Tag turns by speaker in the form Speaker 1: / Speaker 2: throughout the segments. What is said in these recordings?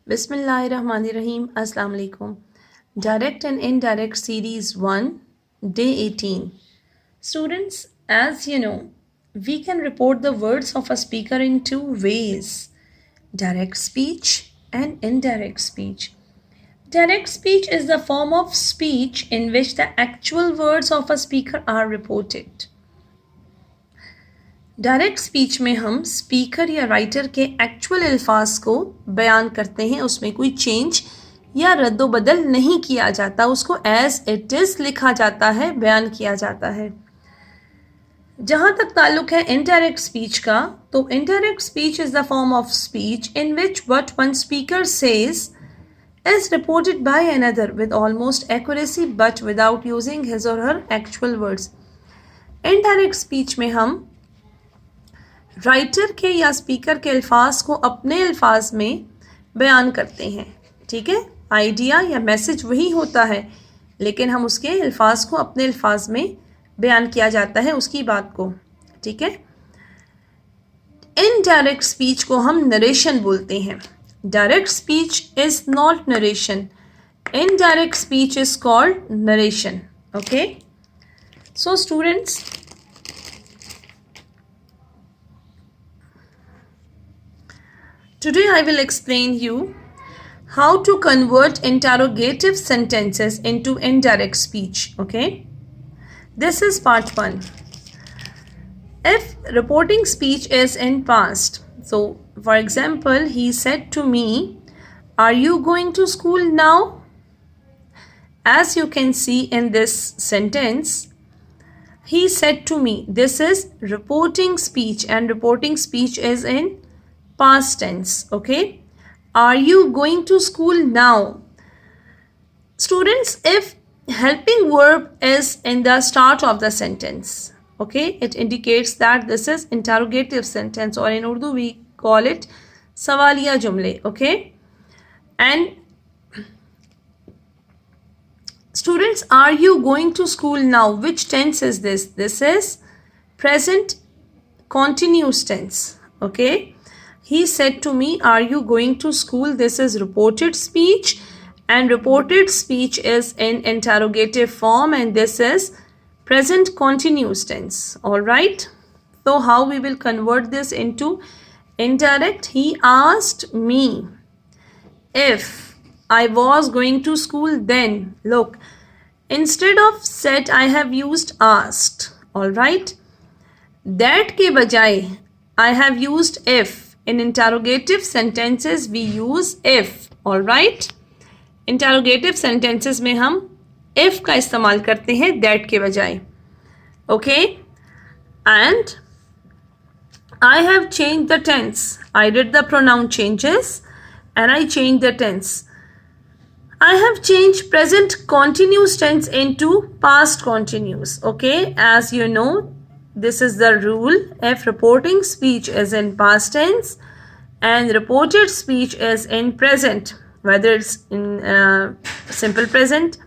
Speaker 1: Bismillahirrahmanirrahim. Assalamu alaikum. Direct and Indirect Series 1, Day 18. Students, as you know, we can report the words of a speaker in two ways: direct speech and indirect speech. Direct speech is the form of speech in which the actual words of a speaker are reported. Direct speech में हम speaker या writer के actual अल्फाज को बयान करते हैं, उसमें कोई चेंज या रद्दोबदल नहीं किया जाता, उसको एज इट इज़ लिखा जाता है, बयान किया जाता है। जहाँ तक ताल्लुक है इनडायरेक्ट स्पीच का, तो indirect speech is the form of speech in which what one speaker says is reported by another with almost accuracy but without using his or her actual words. Indirect speech में हम writer के या speaker के अल्फाज को अपने अल्फाज में बयान करते हैं, ठीक है। आइडिया या मैसेज वही होता है, लेकिन हम उसके अल्फाज को अपने अल्फाज में बयान किया जाता है उसकी बात को, ठीक है। इनडायरेक्ट स्पीच को हम नरेशन बोलते हैं। Direct speech is not narration, indirect speech is called narration, okay. So students, today I will explain you how to convert interrogative sentences into indirect speech, okay? This is part 1. If reporting speech is in past, so for example, he said to me, "Are you going to school now?" As you can see in this sentence, he said to me. This is reporting speech, and reporting speech is in past tense, okay? Are you going to school now? Students, if helping verb is in the start of the sentence, okay, it indicates that this is interrogative sentence, or in Urdu we call it sawaliya jumle, okay? And students, are you going to school now? Which tense is this? This is present continuous tense, okay? He said to me, "Are you going to school?" This is reported speech, and reported speech is in interrogative form, and this is present continuous tense. All right. So how we will convert this into indirect? He asked me if I was going to school then. Look, instead of said, I have used asked. All right. That के बजाय I have used if. In interrogative sentences we use if, all right? Interrogative sentences में हम if का इस्तेमाल करते हैं that के बजाय, okay? And I have changed the tense. I did the pronoun changes and I changed the tense. I have changed present continuous tense into past continuous, okay? As you know, this is the rule. If reporting speech is in past tense and reported speech is in present, whether it's in simple present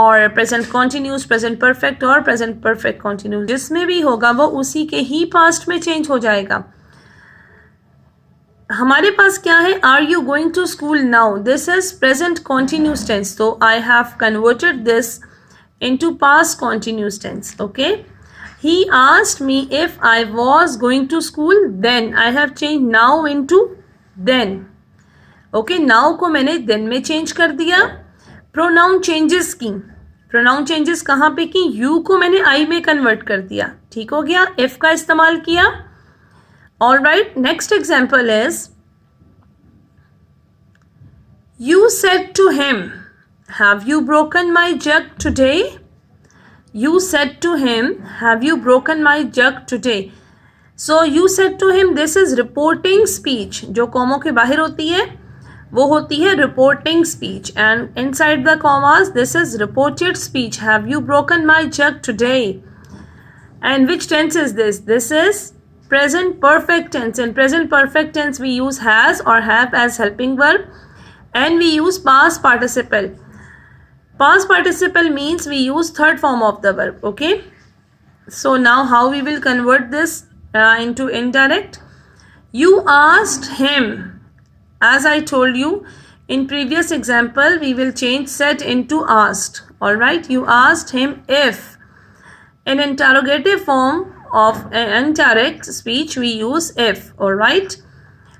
Speaker 1: or present continuous, present perfect or present perfect continuous, जिसमें भी होगा वो उसी के ही past में change हो जाएगा। हमारे पास क्या है? Are you going to school now? This is present continuous tense, so I have converted this into past continuous tense, okay? He asked me if I was going to school then. I have changed now into then. Okay, now को मैंने then में change कर दिया। Pronoun changes की, pronoun changes कहाँ पे की? You को मैंने I में convert कर दिया, ठीक हो गया? If का इस्तेमाल किया। All right, next example is, you said to him, "Have you broken my jug today?" You said to him, "Have you broken my jug today?" So you said to him, this is reporting speech. जो कॉमों के बाहर होती है वो होती है reporting speech, and inside the commas this is reported speech. Have you broken my jug today? And which tense is this? This is present perfect tense. In present perfect tense we use has or have as helping verb, and we use past participle. Past participle means we use third form of the verb, okay? So now how we will convert this into indirect? You asked him as I told you in previous example, we will change said into asked. All right, you asked him if. In interrogative form of an indirect speech, we use if. All right.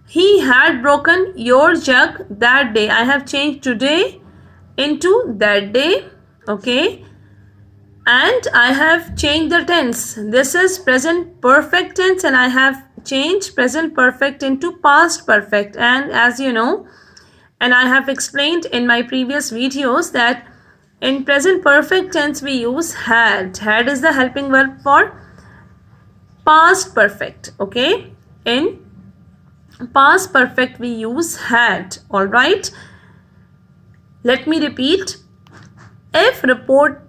Speaker 1: He had broken your jug that day. I have changed today into that day. Okay. And I have changed the tense. This is present perfect tense, and I have changed present perfect into past perfect. And as you know, and I have explained in my previous videos, that in present perfect tense we use had. Had is the helping verb for past perfect. Okay. In past perfect we use had. All right. Let me repeat. If reported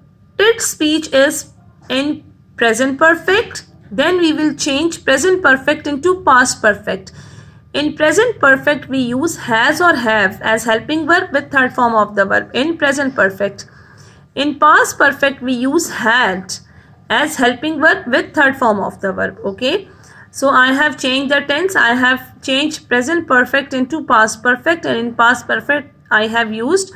Speaker 1: speech is in present perfect, then we will change present perfect into past perfect. In present perfect we use has or have as helping verb with third form of the verb in present perfect. In past perfect we use had as helping verb with third form of the verb. Okay. So I have changed the tense. I have changed present perfect into past perfect, and in past perfect I have used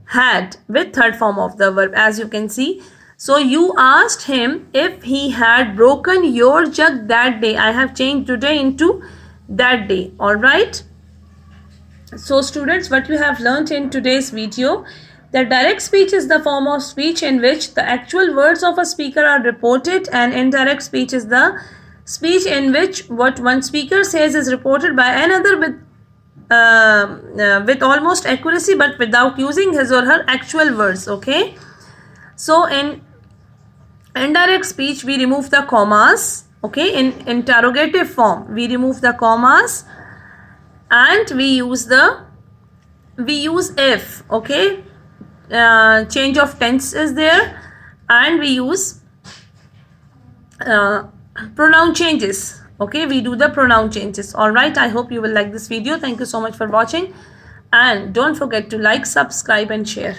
Speaker 1: had with third form of the verb, as you can see. So you asked him if he had broken your jug that day. I have changed today into that day. All right. So students, what you have learned in today's video, that direct speech is the form of speech in which the actual words of a speaker are reported, and indirect speech is the speech in which what one speaker says is reported by another with almost accuracy but without using his or her actual words. Okay. So in indirect speech we remove the commas. Okay. In interrogative form we remove the commas, and we use if. Okay. Change of tense is there, and we use pronoun changes. Okay, we do the pronoun changes. All right, I hope you will like this video. Thank you so much for watching, and don't forget to like, subscribe and share.